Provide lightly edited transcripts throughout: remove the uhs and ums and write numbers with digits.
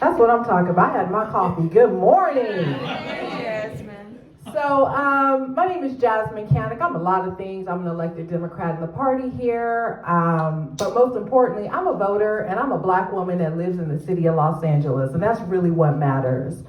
That's what I'm talking about. I had my coffee. Good morning. Jasmine. So, my name is Jasmine Canick. I'm a lot of things. I'm an elected Democrat in the party here. But most importantly, I'm a voter and I'm a black woman that lives in the city of Los Angeles. And that's really what matters.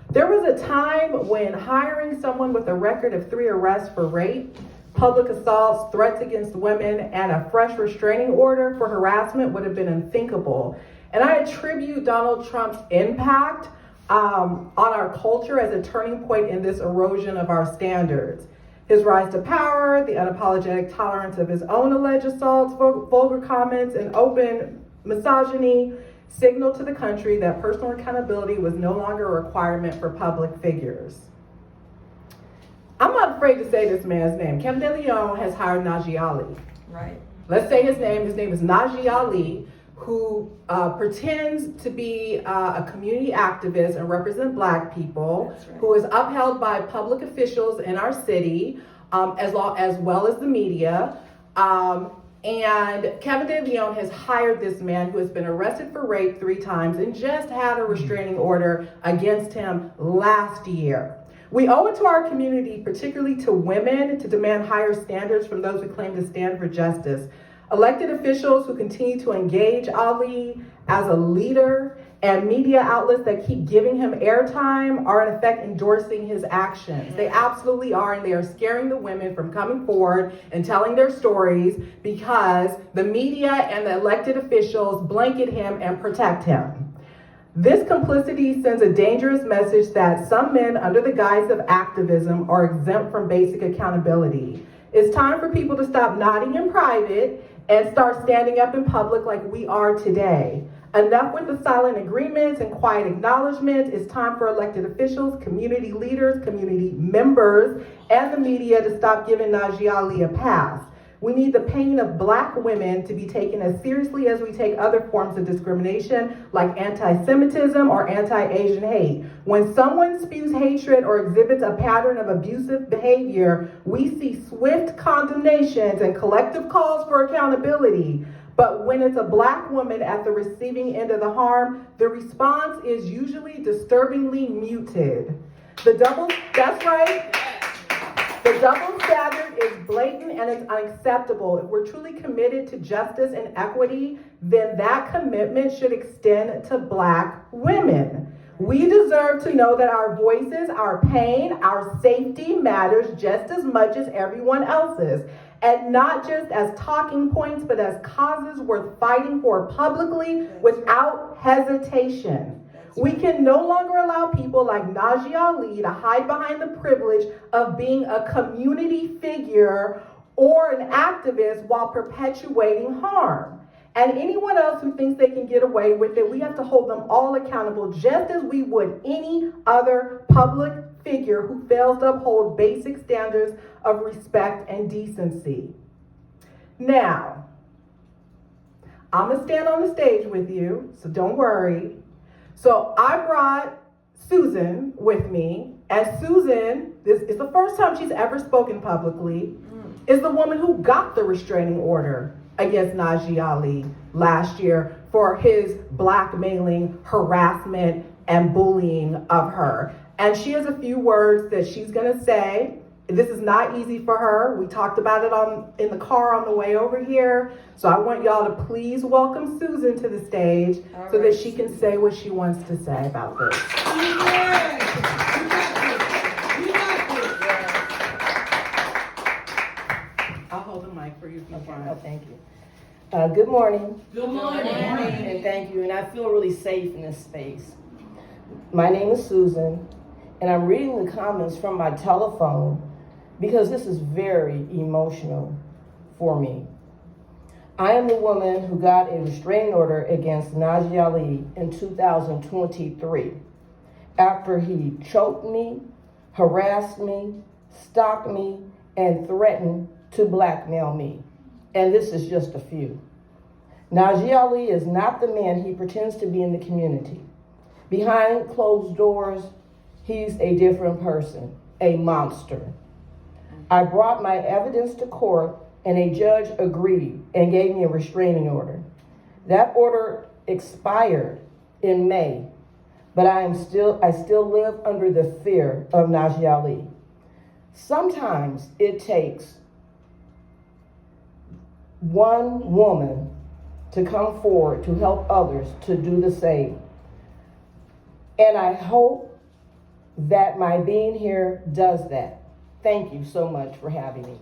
There was a time when hiring someone with a record of 3 arrests for rape, public assaults, threats against women, and a fresh restraining order for harassment would have been unthinkable. And I attribute Donald Trump's impact on our culture as a turning point in this erosion of our standards. His rise to power, the unapologetic tolerance of his own alleged assaults, vulgar comments, and open misogyny signaled to the country that personal accountability was no longer a requirement for public figures. I'm not afraid to say this man's name. Kevin De Leon has hired Najee Ali. Right. Let's say his name. His name is Najee Ali, who pretends to be a community activist and represent black people, right, who is upheld by public officials in our city, as well as the media. And Kevin De Leon has hired this man who has been arrested for rape 3 times and just had a restraining order against him last year. We owe it to our community, particularly to women, to demand higher standards from those who claim to stand for justice. Elected officials who continue to engage Ali as a leader and media outlets that keep giving him airtime are in effect endorsing his actions. They absolutely are, and they are scaring the women from coming forward and telling their stories because the media and the elected officials blanket him and protect him. This complicity sends a dangerous message that some men under the guise of activism are exempt from basic accountability. It's time for people to stop nodding in private and start standing up in public like we are today. Enough with the silent agreements and quiet acknowledgments. It's time for elected officials, community leaders, community members, and the media to stop giving Najee Ali a pass. We need the pain of black women to be taken as seriously as we take other forms of discrimination like anti-Semitism or anti-Asian hate. When someone spews hatred or exhibits a pattern of abusive behavior, we see swift condemnations and collective calls for accountability. But when it's a black woman at the receiving end of the harm, the response is usually disturbingly muted. That's right. The double standard is blatant and it's unacceptable. If we're truly committed to justice and equity, then that commitment should extend to black women. We deserve to know that our voices, our pain, our safety matters just as much as everyone else's. And not just as talking points, but as causes worth fighting for publicly without hesitation. We can no longer allow people like Najee Ali to hide behind the privilege of being a community figure or an activist while perpetuating harm. And anyone else who thinks they can get away with it, we have to hold them all accountable just as we would any other public figure who fails to uphold basic standards of respect and decency. Now, I'm gonna stand on the stage with you, so don't worry. So I brought Susan with me, and Susan, this is the first time she's ever spoken publicly, is the woman who got the restraining order against Najee Ali last year for his blackmailing, harassment, and bullying of her. And she has a few words that she's gonna say. This is not easy for her. We talked about it in the car on the way over here. So I want y'all to please welcome Susan to the stage so that she can say what she wants to say about this. I'll hold the mic for you if you want. Oh, thank you. Good morning. Good morning. And thank you. And I feel really safe in this space. My name is Susan, and I'm reading the comments from my telephone because this is very emotional for me. I am the woman who got a restraining order against Najee Ali in 2023 after he choked me, harassed me, stalked me, and threatened to blackmail me. And this is just a few. Najee Ali is not the man he pretends to be in the community. Behind closed doors, he's a different person, a monster. I brought my evidence to court and a judge agreed and gave me a restraining order. That order expired in May but I still live under the fear of Najee Ali. Sometimes it takes one woman to come forward to help others to do the same. And I hope that my being here does that. Thank you so much for having me.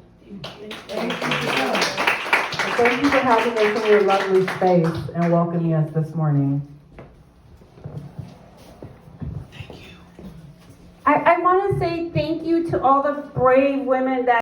Thank you for having us in your lovely space and welcoming us this morning. I want to say thank you to all the brave women that